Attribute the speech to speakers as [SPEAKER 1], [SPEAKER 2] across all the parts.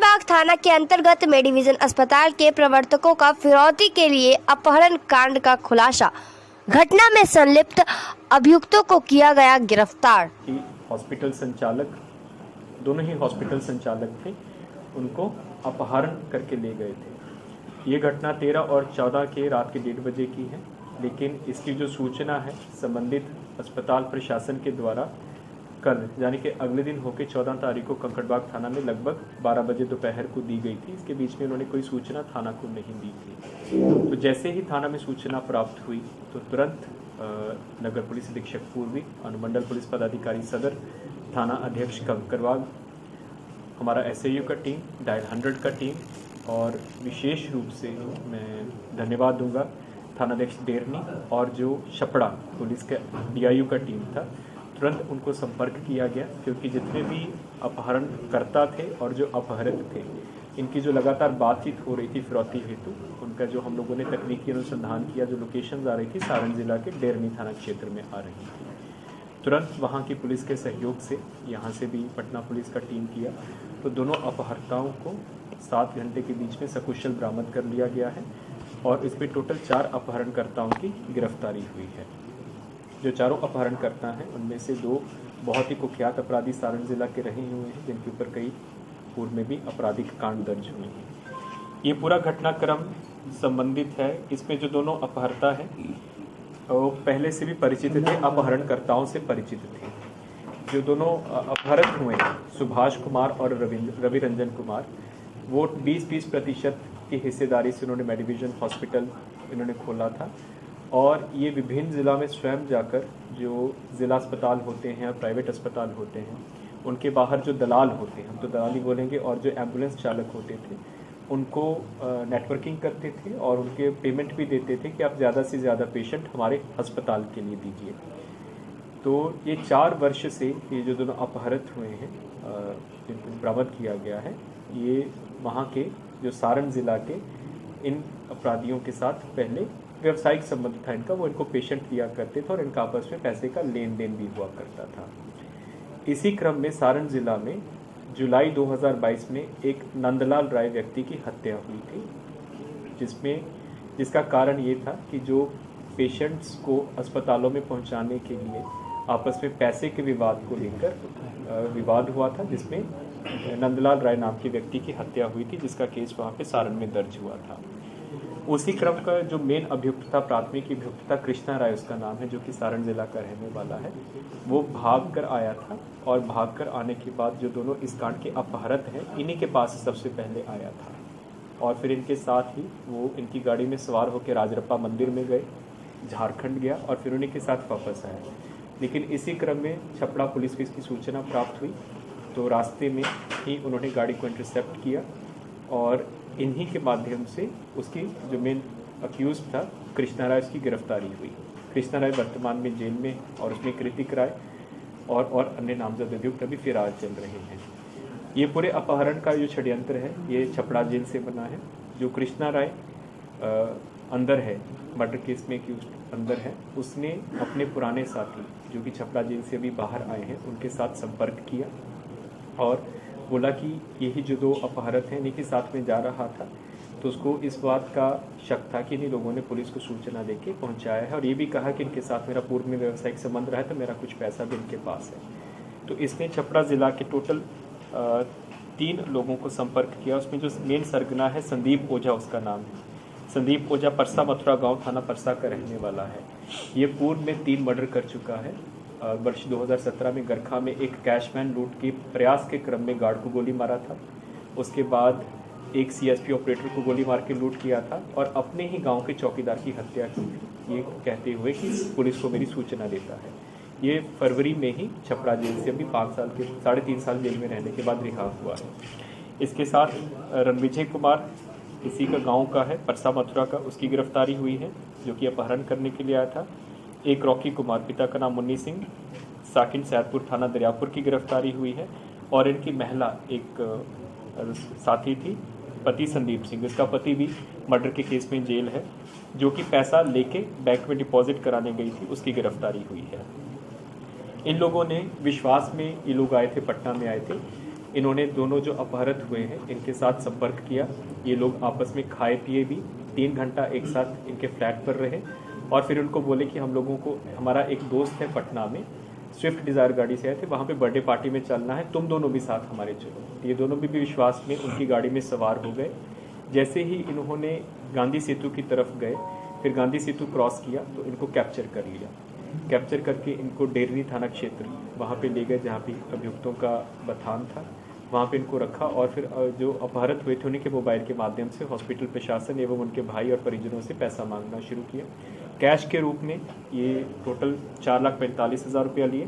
[SPEAKER 1] कंकड़बाग थाना के अंतर्गत मेडिविजन अस्पताल के प्रवर्तकों का फिरौती के लिए अपहरण कांड का खुलासा। घटना में संलिप्त अभियुक्तों को किया गया गिरफ्तार।
[SPEAKER 2] हॉस्पिटल संचालक, दोनों ही हॉस्पिटल संचालक थे, उनको अपहरण करके ले गए थे। ये घटना 13 और 14 के रात के 1:30 बजे की है, लेकिन इसकी जो सूचना है संबंधित अस्पताल प्रशासन के द्वारा कल यानी कि अगले दिन होकर 14 तारीख को कंकड़बाग थाना में लगभग 12 बजे दोपहर को दी गई थी। इसके बीच में उन्होंने कोई सूचना थाना को नहीं दी थी। तो जैसे ही थाना में सूचना प्राप्त हुई तो तुरंत नगर पुलिस अधीक्षक पूर्वी, अनुमंडल पुलिस पदाधिकारी सदर, थाना अध्यक्ष कंकड़बाग, हमारा SAU का टीम, डायल 100 का टीम और विशेष रूप से मैं धन्यवाद दूंगा थानाध्यक्ष डेरनी और जो छपड़ा पुलिस के DIU का टीम था, तुरंत उनको संपर्क किया गया क्योंकि जितने भी अपहरणकर्ता थे और जो अपहरित थे, इनकी जो लगातार बातचीत हो रही थी फिरौती हेतु, उनका जो हम लोगों ने तकनीकी अनुसंधान किया, जो लोकेशंस आ रही थी सारण जिला के डेरनी थाना क्षेत्र में आ रही थी। तुरंत वहाँ की पुलिस के सहयोग से, यहाँ से भी पटना पुलिस का टीम किया, तो दोनों अपहर्ताओं को 7 घंटे के बीच में सकुशल बरामद कर लिया गया है और इस पर टोटल 4 अपहरणकर्ताओं की गिरफ्तारी हुई है। जो चारों अपहरणकर्ता हैं उनमें से 2 बहुत ही कुख्यात अपराधी सारण जिला के रहे हुए हैं, जिनके ऊपर कई पूर्व में भी आपराधिक कांड दर्ज हुए हैं। ये पूरा घटनाक्रम संबंधित है, इसमें जो दोनों अपहर्ता हैं वो पहले से भी परिचित थे, अपहरणकर्ताओं से परिचित थे। जो दोनों अपहरित हुए हैं, सुभाष कुमार और रवि रंजन कुमार, वो 20-20% की हिस्सेदारी से उन्होंने मेडिविजन हॉस्पिटल इन्होंने खोला था और ये विभिन्न ज़िला में स्वयं जाकर जो ज़िला अस्पताल होते हैं, प्राइवेट अस्पताल होते हैं, उनके बाहर जो दलाल होते हैं, हम तो दलाल ही बोलेंगे, और जो एम्बुलेंस चालक होते थे, उनको नेटवर्किंग करते थे और उनके पेमेंट भी देते थे कि आप ज़्यादा से ज़्यादा पेशेंट हमारे अस्पताल के लिए दीजिए। तो ये 4 वर्ष से ये जो दोनों अपहरित हुए हैं, जिनको बरामद किया गया है, ये वहाँ के जो सारण ज़िला के इन अपराधियों के साथ पहले व्यवसायिक संबंध था इनका, वो इनको पेशेंट दिया करते थे और इनका आपस में पैसे का लेन देन भी हुआ करता था। इसी क्रम में सारण जिला में जुलाई 2022 में एक नंदलाल राय व्यक्ति की हत्या हुई थी, जिसका कारण ये था कि जो पेशेंट्स को अस्पतालों में पहुंचाने के लिए आपस में पैसे के विवाद को लेकर विवाद हुआ था, जिसमें नंदलाल राय नाम के व्यक्ति की हत्या हुई थी, जिसका केस वहाँ पे सारण में दर्ज हुआ था। उसी क्रम का जो मेन अभियुक्त था, प्राथमिक अभियुक्त था, कृष्णा राय उसका नाम है, जो कि सारण जिला का रहने वाला है, वो भाग कर आया था और भाग कर आने के बाद जो दोनों इस कांड के अपहरत हैं, इन्हीं के पास सबसे पहले आया था और फिर इनके साथ ही वो इनकी गाड़ी में सवार होकर राजरप्पा मंदिर में गए, झारखंड गया और फिर उन्हीं के साथ वापस आया। लेकिन इसी क्रम में छपड़ा पुलिस को इसकी सूचना प्राप्त हुई, तो रास्ते में ही उन्होंने गाड़ी को इंटरसेप्ट किया और इन्हीं के माध्यम से उसकी जो मेन अक्यूज था कृष्णा राय, उसकी गिरफ्तारी हुई। कृष्णा राय वर्तमान में जेल में और उसमें कृतिक राय और अन्य नामजद अभियुक्त अभी फिरार चल रहे हैं। ये पूरे अपहरण का जो षड्यंत्र है, ये छपड़ा जेल से बना है। जो कृष्णा राय अंदर है, मर्डर केस में अक्यूज अंदर है, उसने अपने पुराने साथी जो कि छपड़ा जेल से अभी बाहर आए हैं, उनके साथ संपर्क किया और बोला कि यही जो 2 अपहरत हैं, इन्हीं के साथ में जा रहा था। तो उसको इस बात का शक था कि इन्हीं लोगों ने पुलिस को सूचना देके पहुंचाया है और ये भी कहा कि इनके साथ मेरा पूर्व में व्यावसायिक संबंध रहा है, तो मेरा कुछ पैसा भी इनके पास है। तो इसने छपरा ज़िला के टोटल 3 लोगों को संपर्क किया। उसमें जो मेन सरगना है संदीप ओझा, उसका नाम है संदीप ओझा, परसा मथुरा गाँव, थाना परसा का रहने वाला है। ये पूर्व में 3 मर्डर कर चुका है। वर्ष 2017 में गरखा में एक कैशमैन लूट के प्रयास के क्रम में गार्ड को गोली मारा था। उसके बाद एक CSP ऑपरेटर को गोली मार के लूट किया था और अपने ही गांव के चौकीदार की हत्या की थी, ये कहते हुए कि पुलिस को मेरी सूचना देता है। ये फरवरी में ही छपरा जेल से अभी 5 साल के 3.5 साल जेल में रहने के बाद रिहा हुआ है। इसके साथ रणविजय कुमार, इसी का गाँव का है, परसा मथुरा का, उसकी गिरफ्तारी हुई है, जो कि अपहरण करने के लिए आया था। एक रॉकी कुमार, पिता का नाम मुन्नी सिंह, साकिन सैदपुर थाना दरियापुर की गिरफ्तारी हुई है और इनकी महिला एक साथी थी, पति संदीप सिंह, इसका पति भी मर्डर के केस में जेल है, जो कि पैसा लेके बैंक में डिपॉजिट कराने गई थी, उसकी गिरफ्तारी हुई है। इन लोगों ने विश्वास में, ये लोग आए थे, पटना में आए थे इन्होंने दोनों जो अपहृत हुए हैं इनके साथ संपर्क किया। ये लोग आपस में खाए पिए भी, 3 घंटा एक साथ इनके फ्लैट पर रहे और फिर उनको बोले कि हम लोगों को, हमारा एक दोस्त है पटना में, स्विफ्ट डिज़ायर गाड़ी से आए थे, वहाँ पे बर्थडे पार्टी में चलना है, तुम दोनों भी साथ हमारे चलो। ये दोनों भी विश्वास में उनकी गाड़ी में सवार हो गए। जैसे ही इन्होंने गांधी सेतु की तरफ गए, फिर गांधी सेतु क्रॉस किया तो इनको कैप्चर कर लिया। कैप्चर करके इनको डेरनी थाना क्षेत्र वहाँ पे ले गए जहाँ पे अभियुक्तों का बथान था, वहाँ पे इनको रखा और फिर जो अपहृत हुए थे उन्हीं के मोबाइल के माध्यम से हॉस्पिटल प्रशासन एवं उनके भाई और परिजनों से पैसा मांगना शुरू किया। कैश के रूप में ये टोटल 4,45,000 रुपया लिए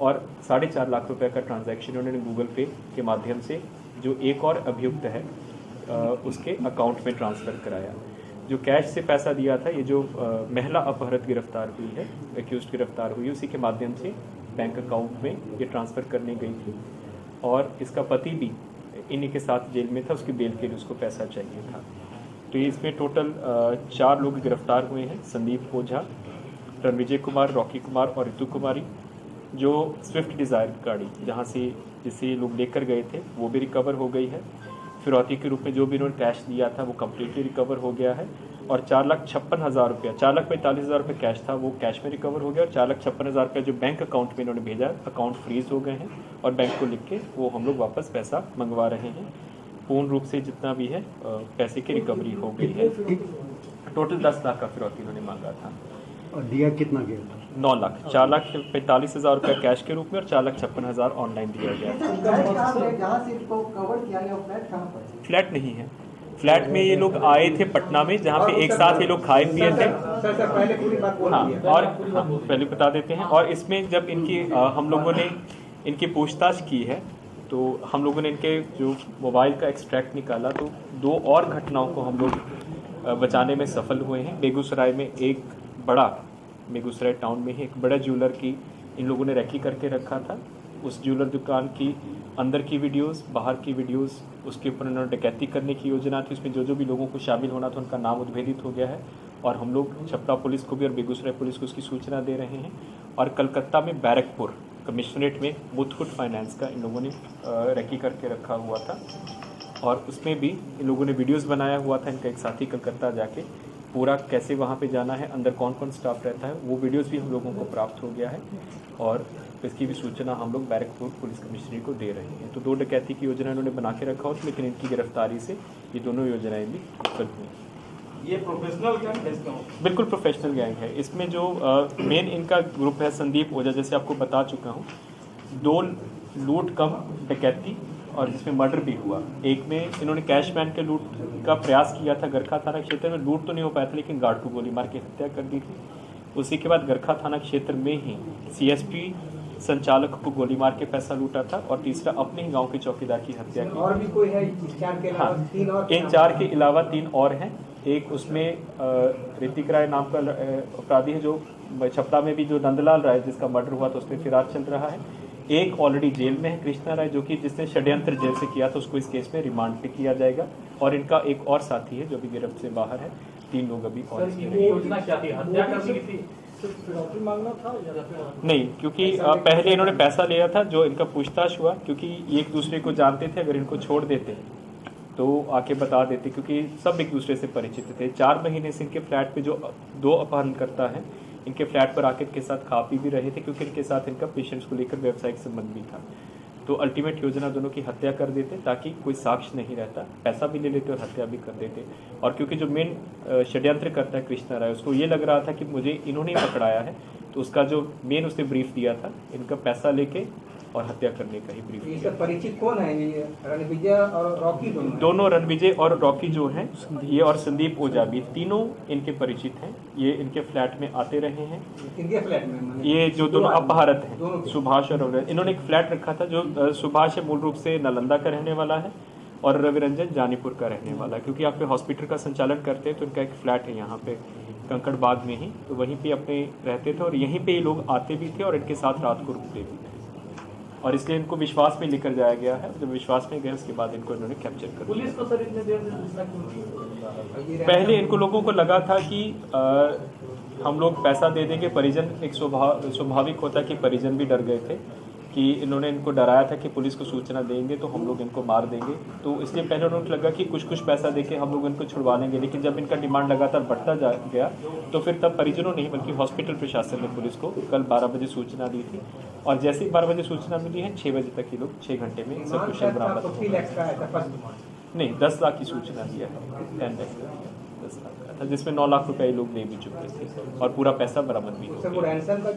[SPEAKER 2] और 4.5 लाख रुपये का ट्रांजैक्शन उन्होंने गूगल पे के माध्यम से जो एक और अभियुक्त है उसके अकाउंट में ट्रांसफ़र कराया। जो कैश से पैसा दिया था, ये जो महिला अपहृत गिरफ्तार हुई है, एक्यूज्ड गिरफ्तार हुई, उसी के माध्यम से बैंक अकाउंट में ये ट्रांसफ़र करने गई थी और इसका पति भी इन्हीं के साथ जेल में था, उसकी बेल के लिए उसको पैसा चाहिए था। तो ये इसमें टोटल 4 लोग गिरफ्तार हुए हैं, संदीप ओझा, रणविजय कुमार, रॉकी कुमार और ऋतु कुमारी। जो स्विफ्ट डिज़ायर गाड़ी जहाँ से जिसे ये लोग लेकर गए थे वो भी रिकवर हो गई है। फिरौती के रूप में जो भी इन्होंने कैश दिया था वो कम्प्लीटली रिकवर हो गया है और 4,56,000 रुपया, 4,45,000 रुपये कैश था वो कैश में रिकवर हो गया और 4,56,000 रुपये जो बैंक अकाउंट में इन्होंने भेजा, अकाउंट फ्रीज हो गए हैं और बैंक को लिख के वो हम लोग वापस पैसा मंगवा रहे हैं। पूर्ण रूप से जितना भी है पैसे की रिकवरी हो गई है। टोटल 10 लाख का फिरौती इन्होंने मांगा था
[SPEAKER 3] और दिया कितना गया था?
[SPEAKER 2] 9 लाख, 4,45,000 रुपये कैश के रूप में और 4,56,000 ऑनलाइन दिया गया था। फ्लैट नहीं है, फ्लैट में ये लोग आए थे पटना में, जहाँ पे एक साथ ये लोग खाए पिए थे। हाँ, और पहले बता देते हैं। और इसमें जब इनकी हम लोगों ने इनकी पूछताछ की है तो हम लोगों ने इनके जो मोबाइल का एक्सट्रैक्ट निकाला तो 2 और घटनाओं को हम लोग बचाने में सफल हुए हैं। बेगूसराय में एक बड़ा, बेगूसराय टाउन में ही एक बड़ा ज्वेलर की इन लोगों ने रैकी करके रखा था। उस ज्वेलर दुकान की अंदर की वीडियोस, बाहर की वीडियोस, उसके ऊपर उन्होंने डकैती करने की योजना थी। उसमें जो जो भी लोगों को शामिल होना था उनका नाम उद्भेदित हो गया है और हम लोग छपरा पुलिस को भी और बेगूसराय पुलिस को उसकी सूचना दे रहे हैं। और कलकत्ता में बैरकपुर कमिश्नरेट में मुथूट फाइनेंस का इन लोगों ने रैकी करके रखा हुआ था और उसमें भी इन लोगों ने वीडियोज़ बनाया हुआ था। इनका एक साथी कलकत्ता जाके पूरा कैसे वहाँ पे जाना है, अंदर कौन कौन स्टाफ रहता है, वो वीडियोस भी हम लोगों को प्राप्त हो गया है और इसकी भी सूचना हम लोग बैरकपुर पुलिस कमिश्नरेट को दे रहे हैं। तो 2 डकैती की योजना इन्होंने बना के रखा होता, लेकिन इनकी गिरफ्तारी से ये दोनों योजनाएं भी विफल हुई।
[SPEAKER 4] ये प्रोफेशनल गैंग है?
[SPEAKER 2] बिल्कुल प्रोफेशनल गैंग है। इसमें जो मेन इनका ग्रुप है संदीप ओझा, जैसे आपको बता चुका हूँ, 2 लूट कम डकैती और जिसमें मर्डर भी हुआ। एक में इन्होंने कैशमैन के लूट का प्रयास किया था, गरखा थाना क्षेत्र में लूट तो नहीं हो पाया था लेकिन गार्ड को गोली मार के हत्या कर दी थी। उसी के बाद गरखा थाना क्षेत्र में ही सीएसपी संचालक को गोली मार के पैसा लूटा था और तीसरा अपने ही गांव के चौकीदार की हत्या की।
[SPEAKER 4] और भी कोई है इस 4 के अलावा?
[SPEAKER 2] हाँ,
[SPEAKER 4] 3 और?
[SPEAKER 2] इन 4 के अलावा 3 और हैं। एक उसमें ऋतिक राय नाम का अपराधी है जो छपरा में भी, जो नंदलाल राय जिसका मर्डर हुआ तो उसमें फिरार चल रहा है। एक ऑलरेडी जेल में है, कृष्णा राय, जो कि जिसने षड्यंत्र जेल से किया था, उसको इस केस में रिमांड पे किया जाएगा। और इनका एक और साथी है जो अभी गिरफ्त से बाहर है। 3 लोग अभी और
[SPEAKER 4] योजना क्या थी? हत्या करने की थी? मांगना था या
[SPEAKER 2] नहीं, क्योंकि पहले इन्होंने पैसा लिया था। जो इनका पूछताछ हुआ, क्योंकि एक दूसरे को जानते थे, अगर इनको छोड़ देते तो आके बता देते, क्योंकि सब एक दूसरे से परिचित थे। 4 महीने से इनके फ्लैट पे जो 2 अपहरणकर्ता हैं, इनके फ्लैट पर आकर इनके साथ खा पी भी रहे थे, क्योंकि इनके साथ इनका पेशेंट्स को लेकर व्यावसायिक संबंध भी था। तो अल्टीमेट योजना दोनों की हत्या कर देते ताकि कोई साक्ष्य नहीं रहता, पैसा भी ले लेते और हत्या भी कर देते। और क्योंकि जो मेन षड्यंत्र करता है कृष्णा राय, उसको ये लग रहा था कि मुझे इन्होंने पकड़ाया है, तो उसका जो मेन उसने ब्रीफ दिया था, इनका पैसा लेके और हत्या करने का ही ब्रीफ
[SPEAKER 4] इससे परिचित कौन है? ये रणविजय और रॉकी
[SPEAKER 2] दोनों रणविजय और रॉकी जो हैं, ये और संदीप ओझा भी, तीनों इनके परिचित हैं। ये इनके फ्लैट में आते रहे हैं।
[SPEAKER 4] इनके फ्लैट में
[SPEAKER 2] ये जो दोनों अपहरत हैं, सुभाष और इन्होंने एक फ्लैट रखा था। जो सुभाष है मूल रूप से नालंदा का रहने वाला है और रविरंजन जानीपुर का रहने वाला है। क्योंकि आपके हॉस्पिटल का संचालन करते हैं तो इनका एक फ्लैट है यहाँ पे कंकड़ बाग में ही, तो वहीं पे अपने रहते थे और यहीं पे ये लोग आते भी थे और इनके साथ रात को रुकते भी थे। और इसलिए इनको विश्वास में लेकर जाया गया है। जब विश्वास में गए उसके बाद इनको इन्होंने कैप्चर कर लिया।
[SPEAKER 4] पुलिस को सर इतने देर से पूछना क्यों नहीं?
[SPEAKER 2] पहले इनको लोगों को लगा था कि हम लोग पैसा दे देंगे, परिजन, एक स्वाभाविक होता है कि परिजन भी डर गए थे कि इन्होंने इनको डराया था कि पुलिस को सूचना देंगे तो हम लोग इनको मार देंगे, तो इसलिए पहले उन्होंने लगा कि कुछ पैसा देके हम लोग इनको छुड़वा लेंगे। लेकिन जब इनका डिमांड लगातार बढ़ता जा गया तो फिर तब परिजनों ने बल्कि हॉस्पिटल प्रशासन ने पुलिस को कल 12 बजे सूचना दी थी, और जैसे ही 12 बजे सूचना मिली है 6 बजे तक ये लोग 6 घंटे में सकुशल बरामद हो गए। नहीं, 10 लाख की सूचना दिया है, 10 लाख का था, जिसमें 9 लाख रुपए ये लोग ले भी चुके थे और पूरा पैसा बरामद भी हो गया।